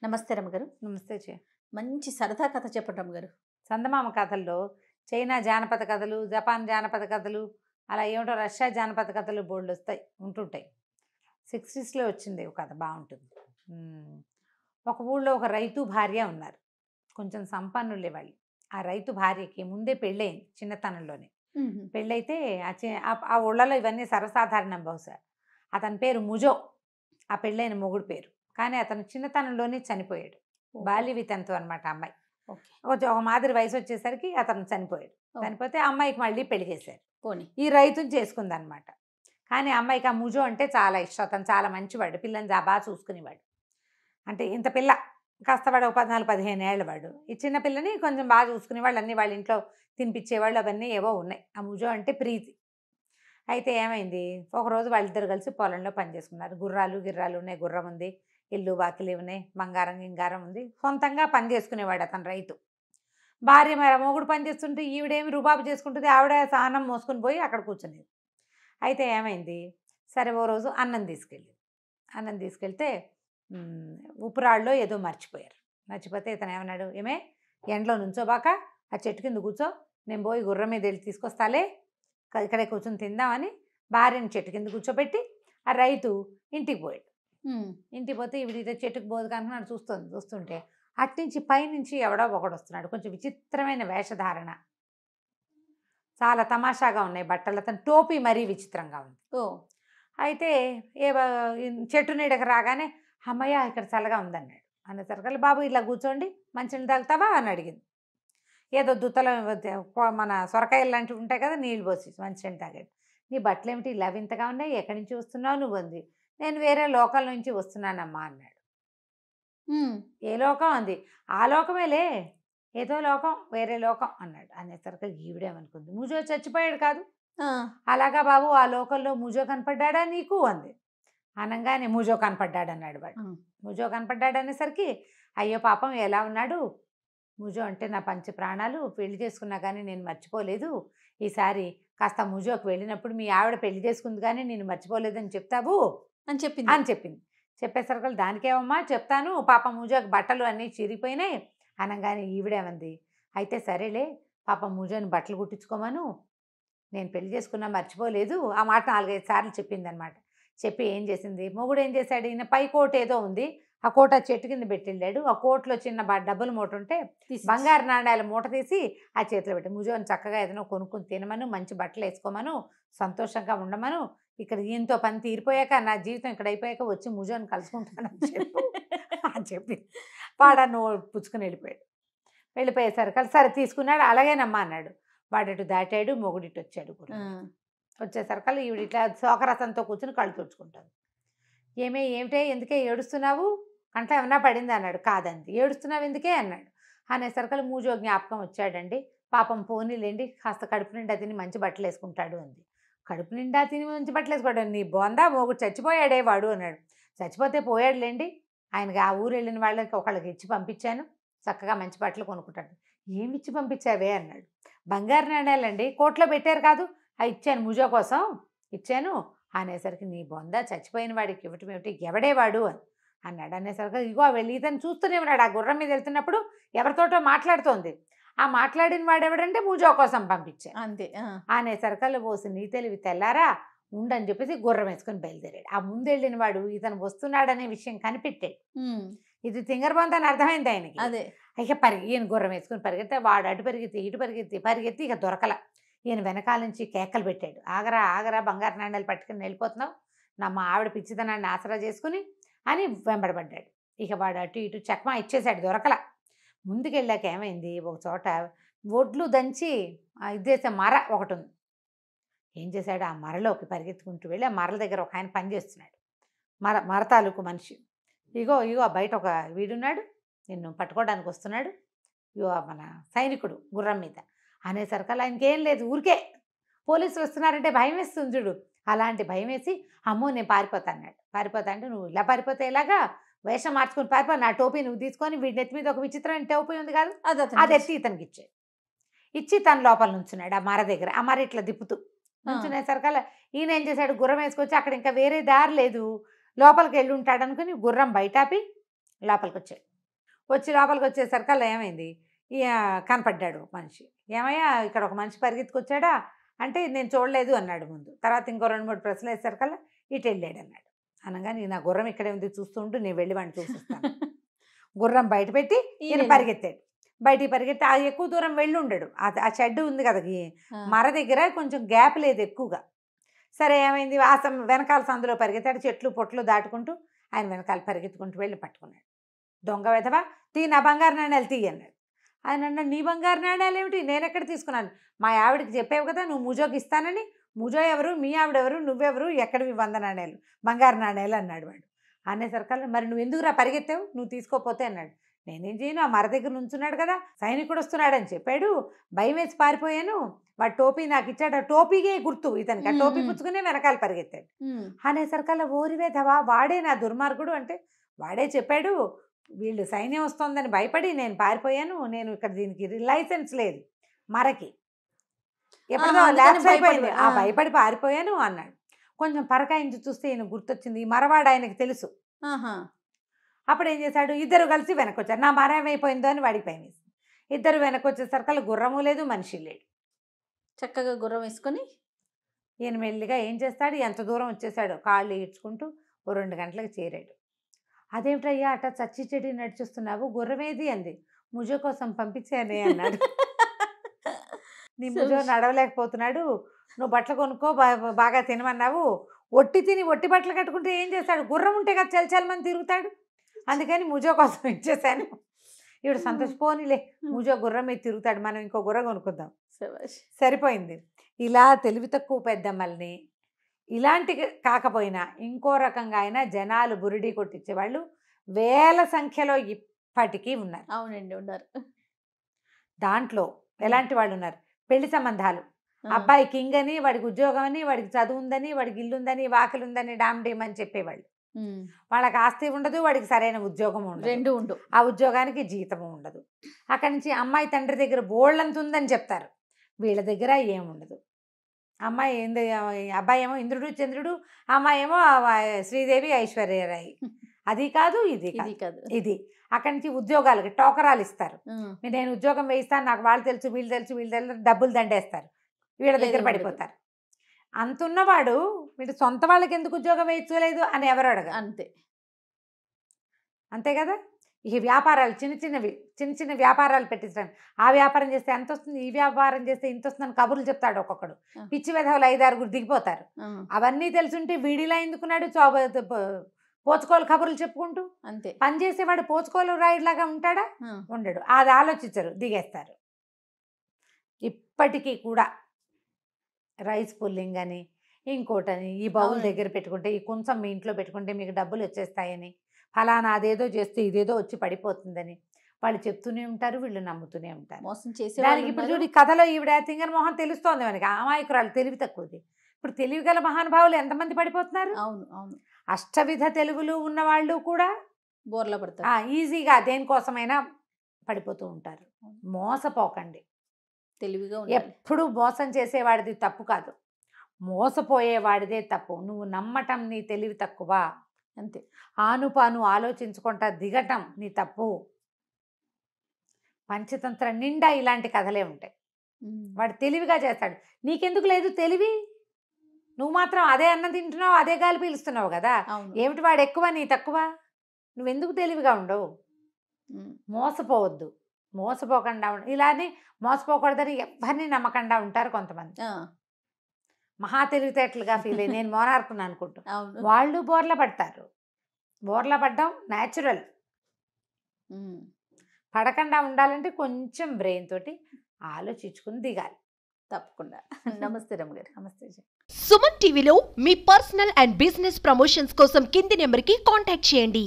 నమస్తే రమ్మగారు. నమస్తే చే మంచి సరదా కథ చెప్పండి రమ్మగారు. చందమామ కథల్లో చైనా జానపద కథలు, జపాన్ జానపద కథలు, అలా ఏమిటో రష్యా జానపద కథలు బోల్డ్ వస్తాయి ఉంటుంటాయి. 60స్లో వచ్చింది ఒక కథ బాగుంటుంది. ఒక ఊళ్ళో ఒక రైతు భార్య ఉన్నారు. కొంచెం సంపన్నులే వాళ్ళు. ఆ రైతు భార్యకి ముందే పెళ్ళయింది చిన్నతనంలోనే. పెళ్ళైతే ఆ ఊళ్ళలో ఇవన్నీ సర్వసాధారణం బహుశా. అతని పేరు ముజో, ఆ పెళ్ళైన మొగుడు పేరు. కానీ అతను చిన్నతనంలోనే చనిపోయాడు. బాల్య వితంతు అనమాట అమ్మాయి. కొంచెం ఒక మాదిరి వయసు వచ్చేసరికి అతను చనిపోయాడు. చనిపోతే అమ్మాయికి మళ్ళీ పెళ్లి చేశారు. ఈ రైతుని చేసుకుందనమాట. కానీ అమ్మాయికి ఆ ముజో అంటే చాలా ఇష్టం. అతను చాలా మంచివాడు, పిల్లని బాగా చూసుకునేవాడు. అంటే ఇంత పిల్ల కాస్త వాడు 14-15 ఏళ్ళ వాడు. ఈ చిన్న పిల్లని కొంచెం బాగా చూసుకునేవాళ్ళు, అన్నీ వాళ్ళ ఇంట్లో తినిపించేవాళ్ళు, అవన్నీ ఏవో ఉన్నాయి. ఆ ముజో అంటే ప్రీతి. అయితే ఏమైంది, ఒకరోజు వాళ్ళిద్దరు కలిసి పొలంలో పనిచేసుకున్నారు. గిర్రాలు ఉన్నాయి, గుర్రం ఉంది, ఇల్లు వాకిలి ఉన్నాయి, బంగారం గింగారం ఉంది. సొంతంగా పని చేసుకునేవాడు అతను రైతు. భార్య మరి మొగుడు పని చేస్తుంటే ఈవిడేమి రుబాబు చేసుకుంటుంది, ఆవిడ సానం మోసుకుని పోయి అక్కడ కూర్చునేది. అయితే ఏమైంది, సరే ఓ రోజు అన్నం తీసుకెళ్తే ఉప్పురాళ్ళలో ఏదో మర్చిపోతే ఇతను ఏమన్నాడు, ఏమే ఎండలో నుంచోబాక ఆ చెట్టు కింద కూర్చో, నేను పోయి గుర్రం మీద వెళ్ళి తీసుకొస్తాలే, ఇక్కడే కూర్చొని తిందామని భార్యని చెట్టు కింద కూర్చోబెట్టి ఆ రైతు ఇంటికి పోయాడు. ఇంటికి పోతే ఈవిడ చెట్టుకు పోదు కనుక చూస్తుంటే అట్నుంచి పైనుంచి ఎవడో ఒకడు వస్తున్నాడు. కొంచెం విచిత్రమైన వేషధారణ, చాలా తమాషాగా ఉన్నాయి బట్టలు, అతను టోపీ మరీ విచిత్రంగా ఉంది. అయితే చెట్టు నీడకు రాగానే అమ్మయ్య ఇక్కడ చల్లగా ఉందన్నాడు. అనేసరికి బాబు ఇలా కూర్చోండి, మంచినీళ్ళు తాగుతావా అని అడిగింది. ఏదో దుత్తలో మన సొరకాయలు లాంటివి ఉంటాయి కదా, నీళ్ళు పోసి మంచినీళ్ళు తాగాడు. నీ బట్టలు ఏమిటి ఇలా వింతగా ఉన్నాయి, ఎక్కడి నుంచి వస్తున్నావు నువ్వు అంది. నేను వేరే లోకం నుంచి వస్తున్నానమ్మా అన్నాడు. ఏ లోకం అంది. ఆ లోకమేలే, ఏదో లోకం, వేరే లోకం అన్నాడు. అనేసరికి ఈవిడేమనుకుంది, ముజో చచ్చిపోయాడు కాదు, అలాగా బాబు ఆ లోకంలో ముజో కనపడ్డా నీకు అంది. అనగానే ముజో కనపడ్డాడు అన్నాడు వాడు. ముజో కనపడ్డాడు అనేసరికి అయ్యో పాపం ఎలా ఉన్నాడు, ముజో అంటే నా పంచ ప్రాణాలు, పెళ్లి చేసుకున్నా కానీ నేను మర్చిపోలేదు, ఈసారి కాస్త ముజోకి వెళ్ళినప్పుడు మీ ఆవిడ పెళ్లి చేసుకుంది కానీ నేను మర్చిపోలేదని చెప్తావు అని చెప్పింది. చెప్పేసరికి దానికేమమ్మా చెప్తాను, పాప ముజోకి బట్టలు అన్నీ చిరిగిపోయినాయి అనగానే ఈవిడేమంది, అయితే సరేలే పాప ముజోని బట్టలు కుట్టించుకోమను, నేను పెళ్లి చేసుకున్నా మర్చిపోలేదు, ఆ మాట 4-5 సార్లు చెప్పింది అనమాట. చెప్పి ఏం చేసింది, మొగుడు ఏం చేశాడు, ఈయన పై కోట ఏదో ఉంది, ఆ కోట చెట్టు కింద పెట్టిళ్ళాడు. ఆ కోట్లో చిన్న డబ్బుల మూట ఉంటే బంగారు నాణ్యాల మూట తీసి ఆ చేతిలో పెట్టి, ముజోని చక్కగా ఏదైనా కొనుక్కొని తినమను, మంచి బట్టలు వేసుకోమను, సంతోషంగా ఉండమను, ఇక్కడ ఈయనతో పని తీరిపోయాక నా జీవితం ఇక్కడ అయిపోయాక వచ్చి ముజోని కలుసుకుంటానని చెప్పి వాడను పుచ్చుకుని వెళ్ళిపోయేసరికి సరే తీసుకున్నాడు, అలాగేనమ్మా అన్నాడు. వాడటు దాటాడు, మొగుడిటు వచ్చాడు. వచ్చేసరికి ఈవిడ ఇట్లా శోకరసంతో కూర్చుని కళ్ళు తుడుచుకుంటాను. ఏమిటే ఎందుకే ఏడుస్తున్నావు, కంట్లో ఏమన్నా పడింది అన్నాడు. కాదండి. ఏడుస్తున్నావు ఎందుకే అన్నాడు. అనేసరికి మూజో జ్ఞాపకం వచ్చాడండి, పాపం పోనీలేండి కాస్త కడుపు నిండా తిని మంచి బట్టలు వేసుకుంటాడు అంది. కడుపు నిండా తిని మంచి బట్టలు వేసుకోవడం నీ బోందా, మొగుడు చచ్చిపోయాడే వాడు అన్నాడు. చచ్చిపోతే పోయాడులేండి, ఆయనకి ఆ ఊరు వెళ్ళిన వాళ్ళకి ఒకళ్ళకి ఇచ్చి పంపించాను, చక్కగా మంచి బట్టలు కొనుక్కుంటాడు. ఏమి ఇచ్చి పంపించావే అన్నాడు. బంగారు నాణ్యాలండి, కోట్లో పెట్టారు కాదు, అవి ఇచ్చాను, ముజో కోసం ఇచ్చాను అనేసరికి నీ బొంద, చచ్చిపోయిన వాడికి ఇవ్వటం ఏమిటి, ఎవడేవాడు అన్నాడు. అనేసరికి ఇగో వెళ్ళి ఇతను చూస్తూనే ఉన్నాడు. ఆ గుర్రం మీద వెళ్తున్నప్పుడు ఎవరితోటో మాట్లాడుతోంది. ఆ మాట్లాడిన వాడు ఎవడంటే ముజో కోసం పంపించాను అంతే. అనేసరికల్లా పోసి నీ తెలివి తెల్లారా ఉండని చెప్పేసి గుర్రం వేసుకొని బయలుదేరాడు. ఆ ముందెళ్ళిన వాడు ఇతను వస్తున్నాడనే విషయం కనిపెట్టాడు. ఇది తింగరబొంత అని అర్థమైంది ఆయనకి. అదే ఇక ఈయన గుర్రం వేసుకుని పరిగెత్తే, వాడు అటు పరిగెత్తి ఇక దొరకల. ఈయన వెనకాల నుంచి కేకలు పెట్టాడు, ఆగరా బంగారు నాణ్యాలు పట్టుకుని వెళ్ళిపోతున్నావు, మా ఆవిడ పిచ్చితనాన్ని ఆసరా చేసుకుని అని వెంబడబడ్డాడు. ఇక వాడు అటు ఇటు చక్మా ఇచ్చేశాడు, దొరకల. ముందుకెళ్ళాక ఏమైంది, ఒక చోట ఒడ్లు దంచి ఇదేసే మర ఒకటి ఉంది. ఏం చేశాడు, ఆ మరలోకి పరిగెత్తుకుంటూ వెళ్ళి ఆ మరల దగ్గర ఒక ఆయన పనిచేస్తున్నాడు, మర తాలూకు మనిషి. ఇగో బయట ఒక వీడున్నాడు, నిన్ను పట్టుకోవడానికి వస్తున్నాడు, మన సైనికుడు గుర్రం మీద అనేసరికి ఆయనకి ఏం లేదు, ఊరికే పోలీసులు వస్తున్నారంటే భయం వేస్తుంది చూడు, అలాంటి భయం వేసి అమ్మో నేను పారిపోతా అన్నాడు. పారిపోతా అంటే నువ్వు ఇలా పారిపోతే ఎలాగా, వేషం మార్చుకుని పారిపో, నా టోపీ నువ్వు తీసుకొని వీడి నెత్తి మీద ఒక విచిత్రమైన టోపీ ఉంది కాదు అది ఎత్తి ఇతనికి ఇచ్చి తన లోపల నుంచున్నాడు. ఆ మర దగ్గర ఆ మర ఇట్లా దిప్పుతూ నుంచునేసరికల్లా ఈయన ఏం చేశాడు, గుర్రం వేసుకొచ్చి అక్కడ ఇంకా వేరే దారి లేదు, లోపలికి వెళ్ళి ఉంటాడు అనుకుని గుర్రం బయటాపి లోపలికి వచ్చాడు. వచ్చి లోపలికి వచ్చేసరికల్లా ఏమైంది, కనపడ్డాడు మనిషి. ఏమయ్యా ఇక్కడ ఒక మనిషి పరిగెత్తుకొచ్చాడా అంటే నేను చూడలేదు అన్నాడు ముందు. తర్వాత ఇంకో 2-3 ప్రశ్నలు వేసేసరికల్లా ఇటు వెళ్ళాడు అన్నాడు. అనగానే నా గుర్రం ఇక్కడే ఉంది చూస్తూ ఉంటూ నేను వెళ్ళి వాడిని చూసిస్తాను. గుర్రం బయట పెట్టి ఈయన పరిగెత్తాడు. బయటికి పరిగెత్తి ఆ ఎక్కువ దూరం వెళ్ళి ఉండడు. ఆ షెడ్ ఉంది కదా మర దగ్గర కొంచెం గ్యాప్ లేదు ఎక్కువగా. సరే ఏమైంది, వెనకాల సందులో పరిగెత్తాడు. చెట్లు పొట్లు దాటుకుంటూ ఆయన వెనకాల పరిగెత్తుకుంటూ వెళ్ళి పట్టుకున్నాడు. దొంగ వెధవా నా బంగారు నాణ్యాలు తీయన్నాడు. ఆయన అన్నాడు, నీ బంగారు నాణ్యాలు ఏమిటి, నేను ఎక్కడ తీసుకున్నాను, మా ఆవిడకి చెప్పావు కదా నువ్వు ముజోకి ఇస్తానని. ముజో ఎవరు, మీ ఆవిడెవరు, నువ్వెవరు, ఎక్కడివి 100 నాణ్యాలు బంగారు నాణ్యాలు అన్నాడు వాడు. అనేసరికల్లా మరి నువ్వు ఎందుకురా పరిగెత్తావు, నువ్వు తీసుకోపోతే అన్నాడు. నేనేం చేయను, ఆ మర దగ్గర నుంచున్నాడు కదా, సైనికుడు వస్తున్నాడని చెప్పాడు, భయం వేసి పారిపోయాను, వాడు టోపీ నాకు ఇచ్చాడు, ఆ టోపీకే గుర్తు ఇతనికి, ఆ టోపీ పుచ్చుకునే వెనకాల పరిగెత్తాడు. అనేసరికల్లా ఓరివేధవా వాడే నా దుర్మార్గుడు అంటే, వాడే చెప్పాడు వీళ్ళు సైన్యం వస్తుందని భయపడి నేను పారిపోయాను, నేను ఇక్కడ దీనికి లైసెన్స్ లేదు మరకి, ఎప్పుడో ల్యాప్స్ అయిపోయింది, భయపడి పారిపోయాను అన్నాడు. కొంచెం పరకాయించి చూస్తే ఈయన గుర్తొచ్చింది, ఈ మరవాడు ఆయనకి తెలుసు. అప్పుడు ఏం చేశాడు, ఇద్దరు కలిసి వెనకొచ్చారు. నా మర ఏమైపోయిందో అని వాడికి భయం వేసింది. ఇద్దరు వెనకొచ్చేసరికి గుర్రము లేదు, మనిషి లేడు. చక్కగా గుర్రం వేసుకొని ఈయన మెల్లిగా ఏం చేస్తాడు, ఎంత దూరం వచ్చేసాడు, కాళ్ళు ఈడ్చుకుంటూ 2 గంటలకు చేరాడు. అదేమిటయ్యా అట్లా చచ్చి చెడి నడిచిస్తున్నావు, గుర్రమేది అంది. ముజో కోసం పంపించానే అన్నాడు. నీ ముజో నడవలేకపోతున్నాడు, నువ్వు బట్టలు కొనుక్కో, బాగా తినమన్నావు, ఒట్టి బట్టలు కట్టుకుంటే ఏం చేస్తాడు, గుర్రం ఉంటే కదా చలచలమని తిరుగుతాడు, అందుకని ముజో కోసం ఇచ్చేసాను. ఇప్పుడు సంతోషపోనిలే, ముజో గుర్రం మీద తిరుగుతాడు, మనం ఇంకో గుర్రం కొనుక్కుందాం, సరిపోయింది. ఇలా తెలివి తక్కువ పెద్దమ్మల్ని ఇలాంటి కాకపోయినా ఇంకో రకంగా అయినా జనాలు బురిడి కొట్టించేవాళ్ళు వేల సంఖ్యలో ఇప్పటికీ ఉన్నారు. అవునండి, ఉన్నారు. దాంట్లో ఎలాంటి వాళ్ళు ఉన్నారు, పెళ్లి సంబంధాలు, అబ్బాయి కింగ్ అని, వాడికి ఉద్యోగం అని, వాడికి చదువు ఉందని, వాడికి ఇల్లు ఉందని, వాకిలు ఉందని, డామ్ డీమ్ అని చెప్పేవాళ్ళు. వాళ్ళకి ఆస్తి ఉండదు, వాడికి సరైన ఉద్యోగం ఉండదు, 2 ఉండవు, ఆ ఉద్యోగానికి జీతము ఉండదు. అక్కడి నుంచి అమ్మాయి తండ్రి దగ్గర బోళ్ళంత ఉందని చెప్తారు, వీళ్ళ దగ్గర ఏముండదు. అమ్మాయి అబ్బాయి ఏమో ఇంద్రుడు చంద్రుడు, అమ్మాయి ఏమో శ్రీదేవి ఐశ్వర్యరాయి, అది కాదు ఇది కాదు ఇది. అక్కడి నుంచి ఉద్యోగాలకి టోకరాలు ఇస్తారు, నేను ఉద్యోగం వేయిస్తాను, నాకు వాళ్ళు తెలుసు వీళ్ళు తెలుసు వీళ్ళు తెలుసు, డబ్బులు దండేస్తారు, వీళ్ళ దగ్గర పడిపోతారు. అంతున్నవాడు వీడు సొంత వాళ్ళకి ఎందుకు ఉద్యోగం వేయించలేదు అని ఎవరు అడగరు. అంతే కదా. ఈ వ్యాపారాలు చిన్న చిన్న వ్యాపారాలు పెట్టించడం, ఆ వ్యాపారం చేస్తే ఎంత వస్తుంది, ఈ వ్యాపారం చేస్తే ఇంత వస్తుందని కబుర్లు చెప్తాడు ఒక్కొక్కడు. పిచ్చి వెధవలు 5-6 దిగిపోతారు. అవన్నీ తెలుసుంటే వీడిలా ఎందుకున్నాడు, పోచుకోలు కబుర్లు చెప్పుకుంటూ. అంతే, పని చేసేవాడు పోచుకోలు రాయిలాగా ఉంటాడా, ఉండడు. అది ఆలోచించరు, దిగేస్తారు. ఇప్పటికీ కూడా రైస్ పుల్లింగ్ అని ఇంకోటని, ఈ బౌల్ దగ్గర పెట్టుకుంటే, ఈ కొంచెం మీ ఇంట్లో పెట్టుకుంటే మీకు డబ్బులు వచ్చేస్తాయని, ఫలానా అదేదో చేస్తే ఇదేదో వచ్చి పడిపోతుందని వాళ్ళు చెప్తూనే ఉంటారు, వీళ్ళు నమ్ముతూనే ఉంటారు, మోసం చేసే. దానికి ఇప్పుడు చూడు, కథలో ఈవిడ తింగర్ మోహన్ తెలుస్తోంది మనకి, అమాయకురాలు, తెలివి తక్కువది. ఇప్పుడు తెలివి గల మహానుభావులు ఎంతమంది పడిపోతున్నారు. అవును అవును, అష్టవిధ తెలుగులు ఉన్నవాళ్ళు కూడా బోర్ల పడతారు, ఈజీగా దేనికోసమైనా పడిపోతూ ఉంటారు. మోసపోకండి, తెలివిగా ఎప్పుడు మోసం చేసేవాడిది తప్పు కాదు, మోసపోయేవాడిదే తప్పు. నువ్వు నమ్మటం నీ తెలివి తక్కువ, అంతే. ఆనుపాను ఆలోచించుకుంటా దిగటం నీ తప్పు. పంచతంత్ర నిండా ఇలాంటి కథలే ఉంటాయి. వాడు తెలివిగా చేస్తాడు, నీకెందుకు లేదు తెలివి, నువ్వు మాత్రం అదే అన్నం తింటున్నావు, అదే గాలి పీలుస్తున్నావు కదా, ఏమిటి వాడు ఎక్కువ నీ తక్కువ, నువ్వెందుకు తెలివిగా ఉండవు. మోసపోవద్దు, మోసపోకుండా ఇలానే మోసపోకూడదని ఎవరిని నమ్మకుండా ఉంటారు కొంతమంది. మహా తెలివితేటలుగా ఫీల్ అయ్యి నేను మోనార్కుని అనుకుంటా, వాళ్ళు బోర్ల పడతారు. బోర్ల పడ్డం న్యాచురల్. పడకుండా ఉండాలంటే కొంచెం బ్రెయిన్ తోటి ఆలోచించుకుని దిగాలి, తప్పకుండా. నమస్తే రమగారు. నమస్తే. సుమన్ టీవీలో మీ పర్సనల్ అండ్ బిజినెస్ ప్రమోషన్స్ కోసం కింది నెంబర్కి కాంటాక్ట్ చేయండి.